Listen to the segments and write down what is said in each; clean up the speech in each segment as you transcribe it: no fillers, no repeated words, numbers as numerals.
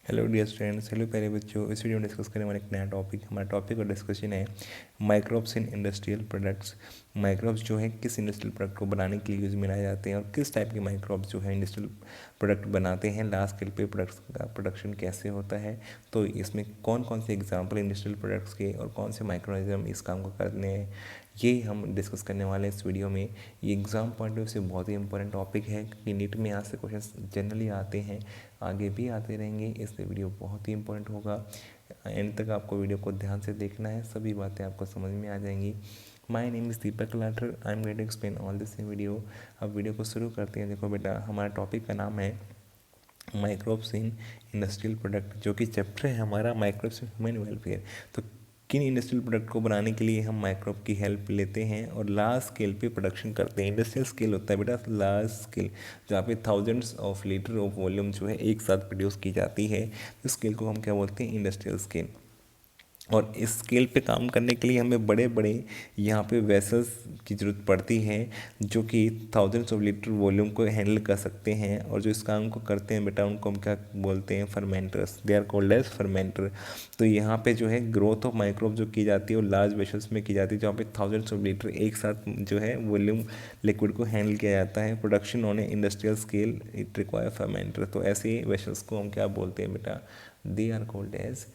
Hello dear students, hello प्यारे बच्चों। इस वीडियो में डिस्कस करने वाले एक नया टॉपिक, हमारा टॉपिक और डिस्कशन है microbes in industrial products. Microbes जो है किस इंडस्ट्रियल प्रोडक्ट को बनाने के लिए यूज़ में लाए जाते हैं और किस टाइप के माइक्रोब्स जो है इंडस्ट्रियल प्रोडक्ट बनाते हैं, लार्ज स्केल पे प्रोडक्ट्स का प्रोडक्शन कैसे होता है, तो इसमें कौन कौन से एग्जाम्पल इंडस्ट्रियल प्रोडक्ट्स के और कौन से माइक्रोनिज्म इस काम को करने हैं, ये हम डिस्कस करने वाले हैं इस वीडियो में। ये एग्ज़ाम पॉइंट ऑफ व्यू से बहुत ही इंपॉर्टेंट टॉपिक है कि नीट में यहाँ से क्वेश्चन जनरली आते हैं, आगे भी आते रहेंगे, इसलिए वीडियो बहुत ही इंपॉर्टेंट होगा। एंड तक आपको वीडियो को ध्यान से देखना है, सभी बातें आपको समझ में आ जाएंगी। My name is Deepak Lathar, I am going to explain all this in video. अब वीडियो को शुरू करते हैं। देखो बेटा, हमारा टॉपिक का नाम है माइक्रोब्स इन इंडस्ट्रियल प्रोडक्ट, जो कि चैप्टर है हमारा माइक्रोब्स इन ह्यूमन वेलफेयर। तो किन इंडस्ट्रियल प्रोडक्ट को बनाने के लिए हम माइक्रोब की हेल्प लेते हैं और लार्ज स्केल पे प्रोडक्शन करते हैं। इंडस्ट्रियल स्केल होता है बेटा लार्ज स्केल, जहाँ पे thousands of litre of volume जो है एक साथ प्रोड्यूस की जाती है। तो स्केल को हम क्या बोलते हैं? Industrial scale. और इस स्केल पे काम करने के लिए हमें बड़े बड़े यहाँ पे वेसल्स की ज़रूरत पड़ती है, जो कि थाउजेंड्स ऑफ लीटर वॉल्यूम को हैंडल कर सकते हैं। और जो इस काम को करते हैं बेटा, उनको हम क्या बोलते हैं? Fermenters. They are called as fermenter. तो यहाँ पे जो है ग्रोथ ऑफ माइक्रोब जो की जाती है वो लार्ज वेसल्स में की जाती है, जहाँ पे थाउजेंड्स ऑफ लीटर एक साथ जो है वॉल्यूम लिक्विड को हैंडल किया जाता है। Production on a industrial scale it require fermenter. तो ऐसे वेसल्स को हम क्या बोलते हैं बेटा? They are called as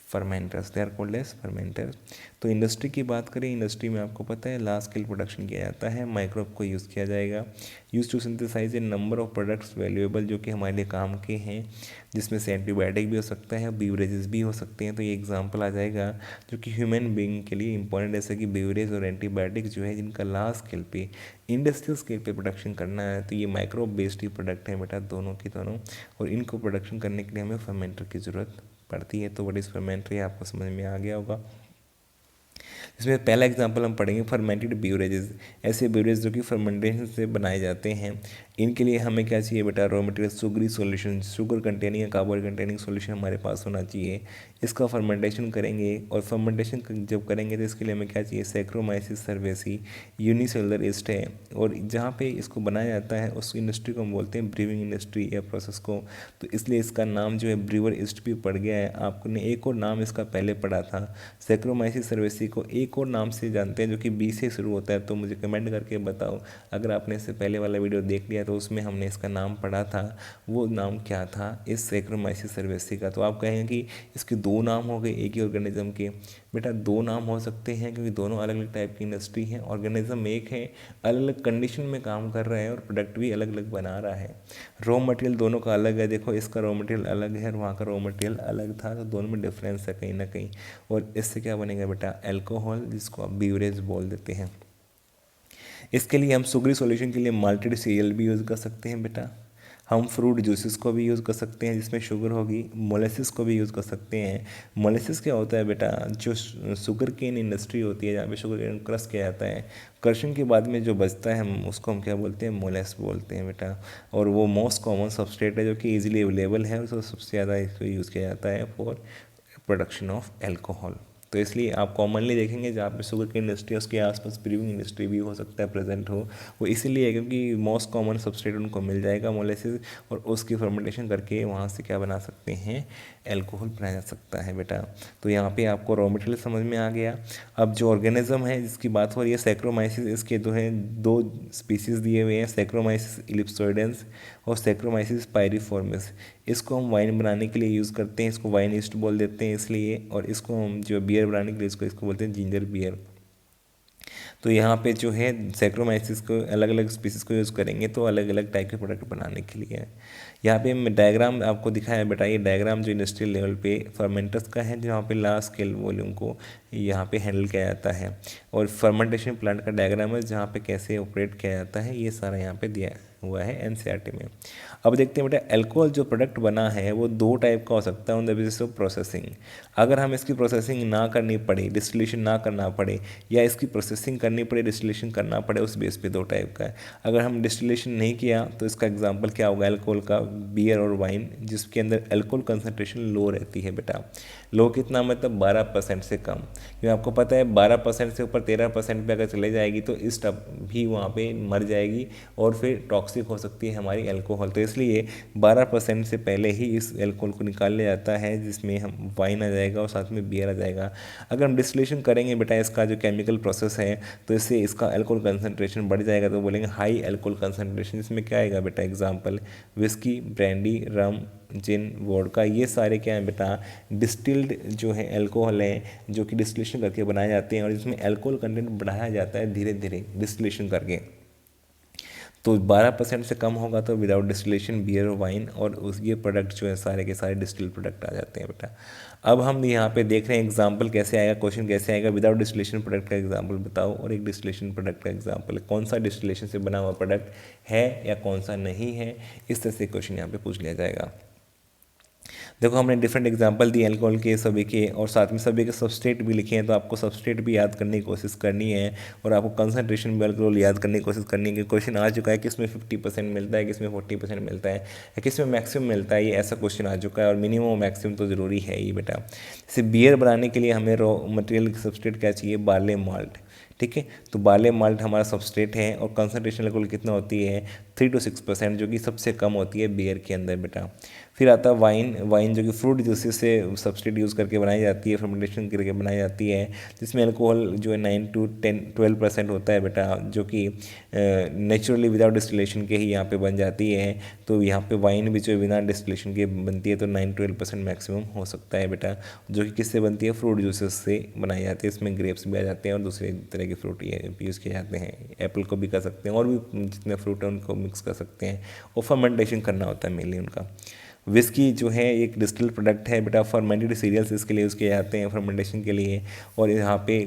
fermenters. They are called as fermenters. तो इंडस्ट्री की बात करें, इंडस्ट्री में आपको पता है लार्ज स्केल प्रोडक्शन किया जाता है, माइक्रोब को यूज़ किया जाएगा। Use to synthesize a number of products valuable, जो कि हमारे लिए काम के हैं, जिसमें से एंटीबायोटिक भी हो सकता है, बीवरेजेस भी हो सकते हैं। तो ये एग्जाम्पल आ जाएगा जो कि ह्यूमन बींग के लिए इंपॉर्टेंट, जैसे कि बीवरेज और एंटीबायोटिक जो है, जिनका लार्ज स्केल पे इंडस्ट्रियल स्केल पे प्रोडक्शन करना है। तो ये माइक्रोब बेस्ड ही प्रोडक्ट है बेटा, दोनों की दोनों। और इनको प्रोडक्शन करने के लिए हमें फर्मेंटर की ज़रूरत पड़ती है। तो व्हाट इज फर्मेंटर, आपको समझ में आ गया होगा। इसमें पहला एग्जांपल हम पढ़ेंगे फर्मेंटेड ब्यूरेजेस। ऐसे ब्यूरेज जो कि फर्मेंटेशन से बनाए जाते हैं, इनके लिए हमें क्या चाहिए बेटा? Raw material sugary solution, sugar containing या कार्बोनेट कंटेनिंग सॉल्यूशन हमारे पास होना चाहिए। इसका फर्मेंटेशन करेंगे, और फर्मेंटेशन जब करेंगे तो इसके लिए हमें क्या चाहिए? सैक्रोमाइसिस सर्वेसी यूनिसेलुलर ईस्ट है, और जहाँ पे इसको बनाया जाता है उस इंडस्ट्री को हम बोलते हैं ब्रीविंग इंडस्ट्री या प्रोसेस को। तो इसलिए इसका नाम जो है ब्रीवर ईस्ट भी पड़ गया है। आपने एक और नाम इसका पहले पढ़ा था, सैक्रोमाइसिस सर्वेसी को एक और नाम से जानते हैं जो कि बी से शुरू होता है। तो मुझे कमेंट करके बताओ, अगर आपने इससे पहले वाला वीडियो देख लिया तो उसमें हमने इसका नाम पढ़ा था, वो नाम क्या था इस सैक्रोमाइसिस सर्वेसी का? तो आप कहेंगे कि इसके दो नाम हो गए एक ही ऑर्गेनिज्म के। बेटा दो नाम हो सकते हैं क्योंकि दोनों अलग अलग टाइप की इंडस्ट्री है, ऑर्गेनिज्म एक है, अलग अलग कंडीशन में काम कर रहा है और प्रोडक्ट भी अलग अलग बना रहा है। रॉ मटेरियल दोनों का अलग है, देखो इसका रॉ मटेरियल अलग है और वहाँ का रॉ मटेरियल अलग था, तो दोनों में डिफरेंस है कहीं ना कहीं। और इससे क्या बनेगा बेटा? अल्कोहल, जिसको आप बीवरेज बोल देते हैं। इसके लिए हम सुगरी सॉल्यूशन के लिए माल्टेड सीरियल भी यूज़ कर सकते हैं बेटा। हम फ्रूट जूसेस को भी यूज़ कर सकते हैं जिसमें शुगर होगी। मोलेसिस को भी यूज़ कर सकते हैं। मोलेसिस क्या होता है बेटा? जो शुगर केन इंडस्ट्री होती है, जहाँ पे शुगर केन क्रश किया जाता है, क्रशिंग के बाद में जो बचता है हम उसको हम क्या बोलते हैं? मोलेस बोलते हैं बेटा। और वो मोस्ट कॉमन सबस्ट्रेट है जो कि ईजिली अवेलेबल है, उसको सबसे ज़्यादा इसको यूज़ किया जाता है फॉर प्रोडक्शन ऑफ एल्कोहल। तो इसलिए आप कॉमनली देखेंगे जहाँ पे शुगर की इंडस्ट्री है उसके आसपास ब्रीविंग इंडस्ट्री भी हो सकता है प्रेजेंट हो। वो इसीलिए क्योंकि मोस्ट कॉमन सबस्ट्रेट उनको मिल जाएगा मोलेसिस, और उसकी फर्मेंटेशन करके वहाँ से क्या बना सकते हैं? एल्कोहल बनाया जा सकता है बेटा। तो यहाँ पे आपको रॉ मटेरियल समझ में आ गया। अब जो ऑर्गेनिज्म है जिसकी बात हो रही है सैक्रोमाइसिस, इसके दो स्पीसीज दिए हुए हैं, सैक्रोमाइसिस इलिप्सोइडेंस और सैक्रोमाइसिस पायरिफॉर्मिस। इसको हम वाइन बनाने के लिए यूज़ करते हैं, इसको वाइन ईस्ट बोल देते हैं इसलिए। और इसको हम जो बियर बनाने के लिए इसको बोलते हैं जिंजर बियर। तो यहाँ पे जो है सैक्रोमाइसिस को अलग अलग स्पीसीज को यूज़ करेंगे तो अलग अलग टाइप के प्रोडक्ट बनाने के लिए। यहाँ पे मैं डायग्राम आपको दिखाया बेटा, ये डायग्राम जो इंडस्ट्रियल लेवल पे फर्मेंटर्स का है, जहाँ पे लार्ज स्केल वॉल्यूम को यहाँ पे हैंडल किया जाता है। और फर्मेंटेशन प्लांट का डायग्राम है जहाँ पे कैसे ऑपरेट किया जाता है, ये सारा यहाँ पे दिया हुआ है एनसीईआरटी में। अब देखते हैं बेटा, अल्कोहल जो प्रोडक्ट बना है वो दो टाइप का हो सकता है on the basis of processing. अगर हम इसकी प्रोसेसिंग ना करनी पड़े, डिस्टिलेशन ना करना पड़े, या इसकी प्रोसेसिंग करनी पड़े, डिस्टिलेशन करना पड़े, उस बेस पे दो टाइप का है। अगर हम डिस्टिलेशन नहीं किया तो इसका एग्जांपल क्या होगा? अल्कोहल का, बियर और वाइन, जिसके अंदर अल्कोहल कंसनट्रेशन लो रहती है बेटा। लो कितना? मतलब 12% से कम। क्योंकि आपको पता है 12% से ऊपर 13% पे अगर चले जाएगी तो इस टब भी वहाँ पे मर जाएगी और फिर टॉक्सिक हो सकती है हमारी अल्कोहल। तो इसलिए 12% से पहले ही इस एल्कोहल को निकाल लिया जाता है, जिसमें हम वाइन आ जाएगा और साथ में बियर आ जाएगा। अगर हम डिस्टिलेशन करेंगे बेटा इसका जो केमिकल प्रोसेस है, तो इससे इसका एल्कोहल कंसनट्रेशन बढ़ जाएगा, तो बोलेंगे हाई एल्कोहल कंसनट्रेशन। इसमें क्या आएगा बेटा, एग्जाम्पल विस्की, ब्रांडी, रम, जिन, वोडका, ये सारे क्या हैं बेटा, डिस्टिल्ड जो है एल्कोहल है, जो कि डिस्टिलेशन करके बनाए जाते हैं और इसमें एल्कोहल कंटेंट बढ़ाया जाता है धीरे धीरे डिस्टिलेशन करके। तो 12% से कम होगा तो विदाउट डिस्टिलेशन बियर, वाइन और उस ये प्रोडक्ट जो है सारे के सारे डिस्टिल प्रोडक्ट आ जाते हैं बेटा। अब हम यहाँ पे देख रहे हैं एग्जाम्पल कैसे आएगा, क्वेश्चन कैसे आएगा, विदाउट डिस्टिलेशन प्रोडक्ट का एग्जाम्पल बताओ और एक डिस्टिलेशन प्रोडक्ट का एग्जाम्पल, कौन सा डिस्टिलेशन से बना हुआ प्रोडक्ट है या कौन सा नहीं है, इस तरह से क्वेश्चन यहाँ पे पूछ लिया जाएगा। देखो हमने डिफरेंट एग्जांपल दिए अल्कोहल के सभी के, और साथ में सभी के सबस्ट्रेट भी लिखे हैं, तो आपको सबस्ट्रेट भी याद करने की कोशिश करनी है और आपको कंसंट्रेशन भी अल्कोहल याद करने की कोशिश करनी है कि क्वेश्चन आ चुका है किसमें 50% मिलता है, किसमें 40% मिलता है या किसमें मैक्सिमम मिलता है, ये ऐसा क्वेश्चन आ चुका है। और मिनिमम मैक्सिमम तो ज़रूरी है ही बेटा। जैसे बियर बनाने के लिए हमें रॉ मटेरियल सबस्ट्रेट क्या चाहिए, बार्ले माल्ट, ठीक है। तो बार्ले माल्ट हमारा सबस्ट्रेट है और कंसंट्रेशन अल्कोहल कितना होती है 3 to 6%, जो कि सबसे कम होती है बियर के अंदर बेटा। फिर आता है वाइन, वाइन जो कि फ्रूट जूसेस से सब्सट्रेट यूज़ करके बनाई जाती है, फर्मेंटेशन करके बनाई जाती है, जिसमें अल्कोहल जो है 9 to 12% होता है बेटा, जो कि नेचुरली विदाउट डिस्टिलेशन के ही यहाँ पे बन जाती है। तो यहाँ पे वाइन भी जो बिना डिस्टिलेशन के बनती है तो 9-12% मैक्सिमम हो सकता है बेटा, जो कि किससे बनती है, फ्रूट जूसेस से बनाई जाती है। इसमें ग्रेप्स भी आ जाते हैं और दूसरे तरह के फ्रूट यूज़ किए जाते हैं, एप्पल को भी कर सकते हैं और भी जितने फ्रूट हैं उनको मिक्स कर सकते हैं, और फर्मेंटेशन करना होता है मेनली उनका। विस्की जो है एक डिस्टिल प्रोडक्ट है बेटा, फर्मेंटेड सीरियल्स इसके लिए यूज़ किए जाते हैं फर्मेंटेशन के लिए, और यहाँ पे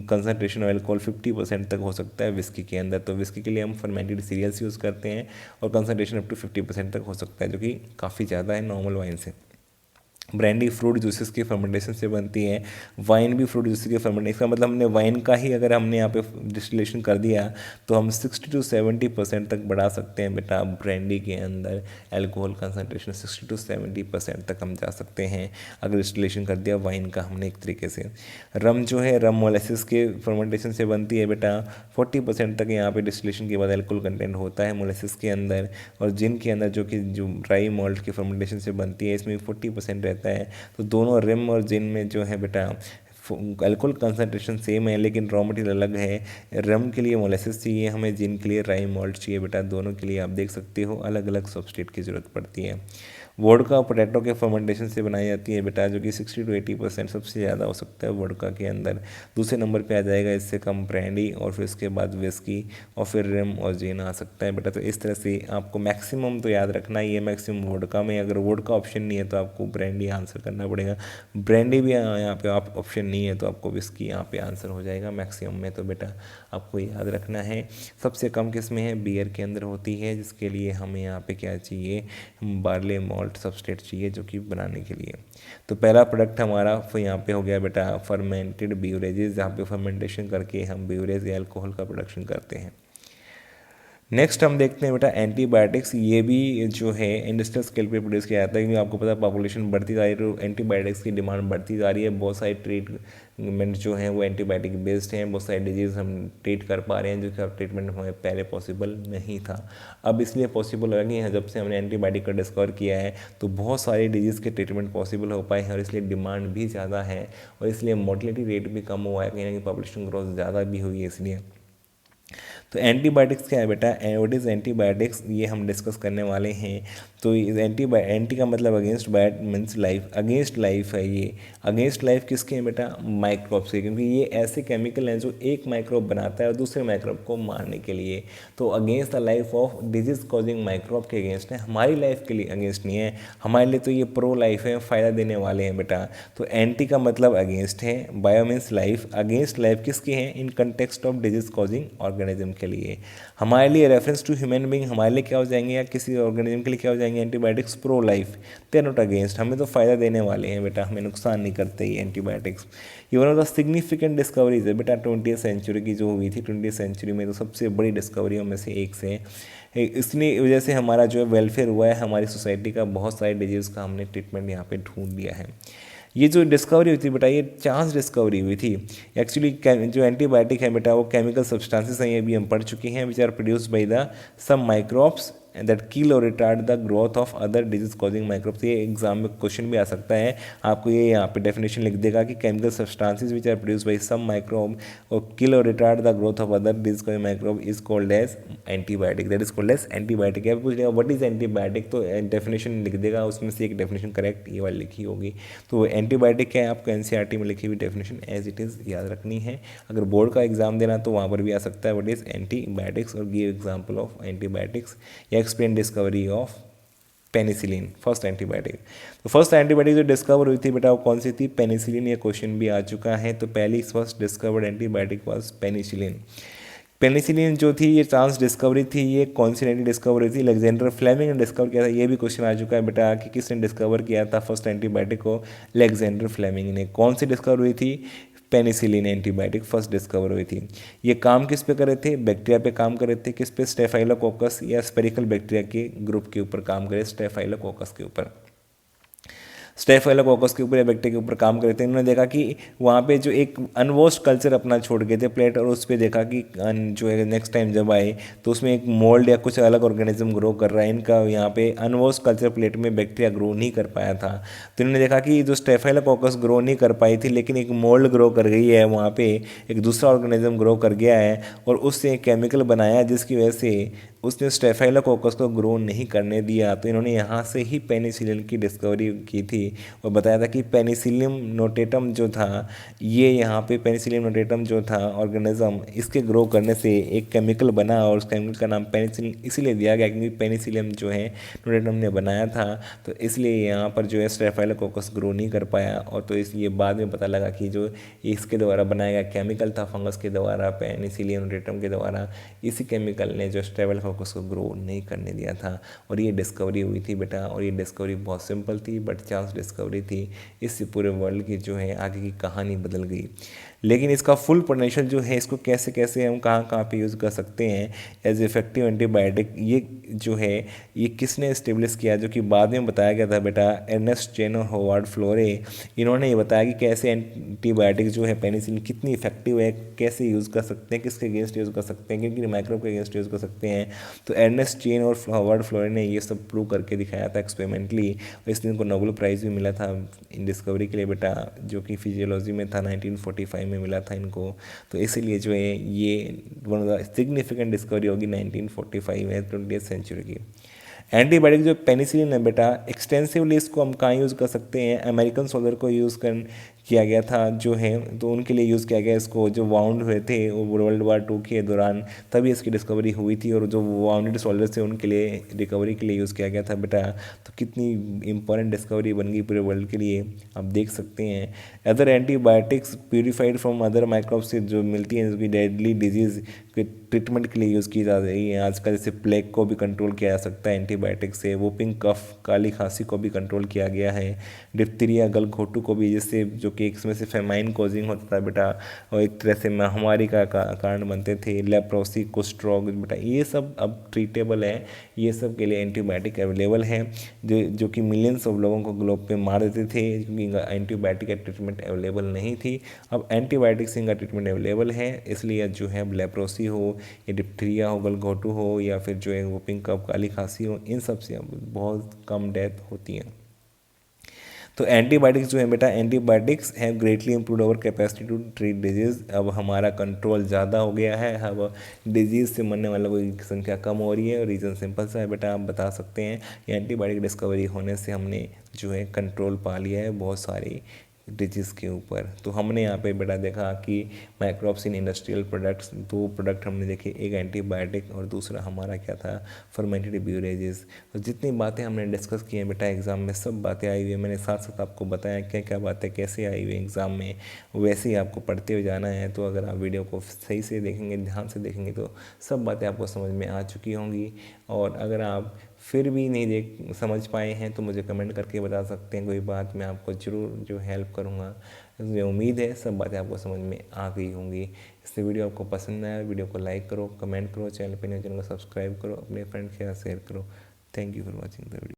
कंसंट्रेशन ऑफ अल्कोहल 50% तक हो सकता है विस्की के अंदर। तो विस्की के लिए हम फर्मेंटेड सीरियल्स यूज़ करते हैं और कंसंट्रेशन अप टू 50% तक हो सकता है, जो कि काफ़ी ज़्यादा है नॉर्मल वाइन से। ब्रांडी फ्रूट जूसेस के फर्मेंटेशन से बनती है, वाइन भी फ्रूट जूसेस के फर्मेंटेशन, इसका मतलब हमने वाइन का ही अगर हमने यहाँ पे डिस्टिलेशन कर दिया तो हम 60 to 70% तक बढ़ा सकते हैं बेटा। ब्रांडी के अंदर अल्कोहल कंसंट्रेशन 60 to 70% तक हम जा सकते हैं अगर डिस्टिलेशन कर दिया वाइन का हमने एक तरीके से। रम जो है, रम मोलेसिस के फर्मेंटेशन से बनती है बेटा, 40% तक यहाँ पे डिस्टिलेशन के बाद अल्कोहल कंटेंट होता है मोलेसिस के अंदर। और जिन के अंदर जो ड्राई मॉल्ट के फर्मेंटेशन से बनती है, इसमें 40% रहता है। तो दोनों रिम और जिन में जो है बेटा अल्कोहल कंसंट्रेशन सेम है लेकिन रॉ मटेरियल अलग है। रम के लिए मोलेसिस चाहिए हमें, जिन के लिए ड्राई मॉल्ट चाहिए बेटा। दोनों के लिए आप देख सकते हो अलग अलग सबस्ट्रेट की ज़रूरत पड़ती है। वोडका पोटैटो के फर्मेंटेशन से बनाई जाती है बेटा, जो कि 60 to 80% सबसे ज़्यादा हो सकता है वोडका के अंदर। दूसरे नंबर पे आ जाएगा इससे कम ब्रांडी, और फिर उसके बाद विस्की, और फिर रिम और जिन आ सकता है बेटा। तो इस तरह से आपको मैक्सिमम तो याद रखना ही है, मैक्सिमम वोडका में। अगर वोडका ऑप्शन नहीं है तो आपको ब्रांडी आंसर करना पड़ेगा। ब्रांडी भी यहाँ पे आप ऑप्शन नहीं है तो आपको विस्की यहाँ पे आंसर हो जाएगा मैक्सिमम में। तो बेटा आपको याद रखना है सबसे कम किस में है, बियर के अंदर होती है, जिसके लिए हमें यहाँ पे क्या चाहिए, बार्ले मॉल्ट सबस्ट्रेट चाहिए जो कि बनाने के लिए। तो पहला प्रोडक्ट हमारा यहाँ पे हो गया बेटा फर्मेंटेड ब्यूरेजेस, जहाँ पे फर्मेंटेशन करके हम ब्यूरेज या अल्कोहल का प्रोडक्शन करते हैं। नेक्स्ट हम देखते हैं बेटा एंटीबायोटिक्स। ये भी जो है इंडस्ट्रियल स्केल पे प्रोड्यूस किया जाता है, क्योंकि आपको पता है पॉपुलेशन बढ़ती जा रही है तो एंटीबायोटिक्स की डिमांड बढ़ती जा रही है। बहुत सारे ट्रीटमेंट जो हैं वो एंटीबायोटिक बेस्ड हैं, बहुत सारे डिजीज़ हम ट्रीट कर पा रहे हैं जो कि ट्रीटमेंट हमें पहले पॉसिबल नहीं था। अब इसलिए पॉसिबल हो गया है, जब से हमने एंटीबायोटिक का डिस्कवर किया है तो बहुत सारे डिजीज़ के ट्रीटमेंट पॉसिबल हो पाए हैं, और इसलिए डिमांड भी ज़्यादा है और इसलिए मोर्टलिटी रेट भी कम हुआ है, कहीं ना कहीं पॉपुलेशन ग्रोथ ज़्यादा भी हुई है इसलिए। तो एंटीबायोटिक्स क्या है बेटा, व्हाट इज़ एंटीबायोटिक्स, ये हम डिस्कस करने वाले हैं। तो एंटी का मतलब against Biot means life, against life है ये। अगेंस्ट लाइफ किसके हैं बेटा, माइक्रोब्स के, क्योंकि ये ऐसे केमिकल हैं जो एक माइक्रोब बनाता है और दूसरे माइक्रोब को मारने के लिए। तो against the life of disease causing microbe के अगेंस्ट है, हमारी लाइफ के लिए अगेंस्ट नहीं है। हमारे लिए तो ये प्रो लाइफ है, फ़ायदा देने वाले हैं बेटा। तो एंटी का मतलब अगेंस्ट है, bio means life, against life किसके हैं, in context of disease causing organism के लिए। हमारे लिए रेफरेंस टू ह्यूमन बीइंग हमारे लिए क्या हो जाएंगे, या किसी ऑर्गेनिज्म के लिए क्या हो जाएंगे antibiotics, pro life, they not against, हमें तो फ़ायदा देने वाले हैं बेटा, हमें नुकसान नहीं करते ये एंटीबायोटिक्स। ये one of the significant discoveries है बेटा 20th सेंचुरी की जो हुई थी। 20th सेंचुरी में तो सबसे बड़ी डिस्कवरियों में से एक से इसलिए वजह से हमारा जो है वेलफेयर हुआ है, हमारी सोसाइटी का बहुत सारे डिजीज़ का हमने ट्रीटमेंट यहाँ पे ढूंढ दिया है। ये जो डिस्कवरी हुई थी बेटा, ये चांस डिस्कवरी हुई थी एक्चुअली। जो एंटीबायोटिक है बेटा वो केमिकल सब्सटेंसेस हैं, ये भी हम पढ़ चुके हैं, which are produced by the some microbes that kill और retard the growth of other disease causing microbes. ये एग्जाम में क्वेश्चन भी आ सकता है, आपको ये यहाँ पे डेफिनेशन लिख देगा कि chemical substances which are produce by some microbe और किल और retard the growth of other disease causing microbe is called as antibiotic, that is called as antibiotic. या पूछ लेगा व्हाट इज एंटीबायोटिक, तो डेफिनेशन लिख देगा, उसमें से एक डेफिनेशन करेक्ट ये वाली लिखी होगी। तो एंटीबायोटिक क्या है, आपको एनसीईआरटी में लिखी हुई डेफिनेशन एज इट इज़ याद रखनी है। अगर बोर्ड का एग्जाम देना तो वहाँ पर भी आ सकता है व्हाट इज एंटीबायोटिक्स और गिव एग्जांपल ऑफ एंटीबायोटिक्स या explain discovery of penicillin, first antibiotic. तो फर्स्ट एंटीबायोटिक जो डिस्कवर हुई थी बेटा वो कौन सी थी, पेनिसिलिन। ये क्वेश्चन भी आ चुका है। तो पहली first discovered antibiotic was penicillin. Penicillin जो थी ये ट्रांस डिस्कवरी थी, ये कौन सी ने डिस्कवर हुई थी, अलेक्जेंडर फ्लेमिंग ने डिस्कवर किया था। ये भी क्वेश्चन आ चुका है बेटा कि किसने डिस्कवर किया था फर्स्ट एंटीबायोटिक को, अलेक्जेंडर फ्लेमिंग ने। कौन सी डिस्कवर हुई थी, पेनिसिलिन एंटीबायोटिक फर्स्ट डिस्कवर हुई थी। ये काम किस पे कर रहे थे, बैक्टीरिया पे काम कर रहे थे। किस पे, स्टेफाइलोकोकस या स्पेरिकल बैक्टीरिया के ग्रुप के ऊपर काम करे, स्टेफाइलोकोकस के ऊपर। स्टेफाइलोकोकस के ऊपर या बैक्टीरिया के ऊपर काम कर रहे थे। इन्होंने देखा कि वहाँ पे जो एक अनवॉश्ड कल्चर अपना छोड़ गए थे प्लेट, और उस पर देखा कि जो है नेक्स्ट टाइम जब आए तो उसमें एक मोल्ड या कुछ अलग ऑर्गेनिज्म ग्रो कर रहा है। इनका यहाँ पे अनवॉश्ड कल्चर प्लेट में बैक्टीरिया ग्रो नहीं कर पाया था। तो इन्होंने देखा कि जो स्टेफाइलोकोकस ग्रो नहीं कर पाई थी, लेकिन एक मोल्ड ग्रो कर गई है वहाँ पे, एक दूसरा ऑर्गेनिज्म ग्रो कर गया है, और उससे केमिकल बनाया जिसकी वजह से उसने स्टेफाइलोकोकस को ग्रो नहीं करने दिया। तो इन्होंने यहाँ से ही पेनिसिलिन की डिस्कवरी की थी और बताया था कि पेनिसिलियम नोटेटम जो था, ये यहाँ पे पेनिसिलियम नोटेटम जो था ऑर्गेनिज्म, इसके ग्रो करने से एक केमिकल बना और उस केमिकल का नाम पेनिसिलिन इसीलिए दिया गया क्योंकि पेनिसिलियम जो है नोटेटम ने बनाया था। तो इसलिए यहाँ पर जो है स्टेफाइलोकोकस ग्रो नहीं कर पाया। और तो इस ये बाद में पता लगा कि जो इसके द्वारा बनाया गया केमिकल था फंगस के द्वारा, पेनिसिलियम नोटेटम के द्वारा, इसी केमिकल ने जो स्टेफाइलोकोकस को ग्रो नहीं करने दिया था। और ये डिस्कवरी हुई थी बेटा, और ये डिस्कवरी बहुत सिंपल थी बट चांस डिस्कवरी थी। इससे पूरे वर्ल्ड की जो है आगे की कहानी बदल गई। लेकिन इसका फुल पोटेंशियल जो है, इसको कैसे कैसे हम कहाँ कहाँ पे यूज़ कर सकते हैं एज इफेक्टिव एंटीबायोटिक, ये जो है ये किसने इस्टेब्लिश किया, जो कि बाद में बताया गया था बेटा, अर्नेस्ट चेन और होवार्ड फ्लोरे। इन्होंने ये बताया कि कैसे एंटीबायोटिक जो है पेनिसिलिन कितनी इफेक्टिव है, कैसे यूज़ कर सकते हैं, किसके अगेंस्ट यूज़ कर सकते हैं, क्योंकि माइक्रोब के अगेंस्ट यूज़ कर सकते हैं। तो अर्नेस्ट चेन और होवार्ड फ्लोरे ने ये सब प्रूव करके दिखाया था एक्सपेरिमेंटली, और इसलिए इनको नोबेल प्राइज़ भी मिला था इन डिस्कवरी के लिए बेटा, जो कि फिजियोलॉजी में था, 1945 में मिला था इनको। तो इसीलिए जो है ये one of the significant discovery होगी 1945 में 20th सेंचुरी की। एंटीबायोटिक जो पेनिसिलिन है बेटा, एक्सटेंसिवली इसको हम कहाँ यूज़ कर सकते हैं, अमेरिकन सोल्जर को यूज़ किया गया था जो है, तो उनके लिए यूज़ किया गया इसको, जो वाउंड हुए थे वो वर्ल्ड वार 2 के दौरान, तभी इसकी डिस्कवरी हुई थी। और जो वाउंडेड सोल्जर्स थे उनके लिए रिकवरी के लिए यूज़ किया गया था बेटा। तो कितनी इंपॉर्टेंट डिस्कवरी बन गई पूरे वर्ल्ड के लिए, आप देख सकते हैं। Other antibiotics purified from other microbes से जो मिलती हैं, जो कि डेडली डिजीज़ के ट्रीटमेंट के लिए यूज़ की जा रही है आजकल। जैसे प्लेग को भी कंट्रोल किया जा सकता है एंटीबायोटिक से, वोपिंग कफ, काली खांसी को भी कंट्रोल किया गया है, डिप्थीरिया, गलघोटू को भी, जिससे जो कि इसमें से फेमाइन कॉजिंग होता था बेटा, और एक तरह से महामारी का कारण बनते थे, लेप्रोसी, कुष्ठरोग बेटा, ये सब अब ट्रीटेबल है। ये सब के लिए एंटीबायोटिक अवेलेबल है, जो कि मिलियंस ऑफ लोगों को ग्लोब पे मार देते थे क्योंकि एंटीबायोटिक का ट्रीटमेंट अवेलेबल नहीं थी। अब एंटीबायोटिक का ट्रीटमेंट अवेलेबल है, इसलिए जो है लेप्रोसी हो या डिप्थीरिया हो, गलघोटू हो, या फिर जो है वोपिंग कफ, काली खांसी हो, इन सब से बहुत कम डेथ होती है। तो एंटीबायोटिक्स जो है बेटा, antibiotics have greatly improve our capacity to treat disease. अब हमारा कंट्रोल ज़्यादा हो गया है, अब डिजीज़ से मरने वालों की संख्या कम हो रही है। और रीज़न सिंपल सा है बेटा, आप बता सकते हैं एंटीबायोटिक डिस्कवरी होने से हमने जो है कंट्रोल पा लिया है बहुत सारी डिजीज़ के ऊपर। तो हमने यहाँ पे बेटा देखा कि microbes in industrial products, 2 product हमने देखे, एक एंटीबायोटिक और दूसरा हमारा क्या था, फर्मेंटेड ब्यूरेजेस। तो जितनी बातें हमने डिस्कस की हैं बेटा एग्ज़ाम में, सब बातें आई हुई है। मैंने साथ साथ आपको बताया क्या क्या बातें कैसे आई हुई एग्ज़ाम में, वैसे ही आपको पढ़ते हुए जाना है। तो अगर आप वीडियो को सही से देखेंगे, ध्यान से देखेंगे, तो सब बातें आपको समझ में आ चुकी होंगी। और अगर आप फिर भी नहीं समझ पाए हैं तो मुझे कमेंट करके बता सकते हैं, कोई बात, मैं आपको ज़रूर जो हेल्प करूँगा। मुझे उम्मीद है सब बातें आपको समझ में आ गई होंगी। इससे वीडियो आपको पसंद आया, वीडियो को लाइक करो, कमेंट करो, चैनल पर नए चैनल को सब्सक्राइब करो, अपने फ्रेंड के साथ शेयर करो। Thank you for watching the video.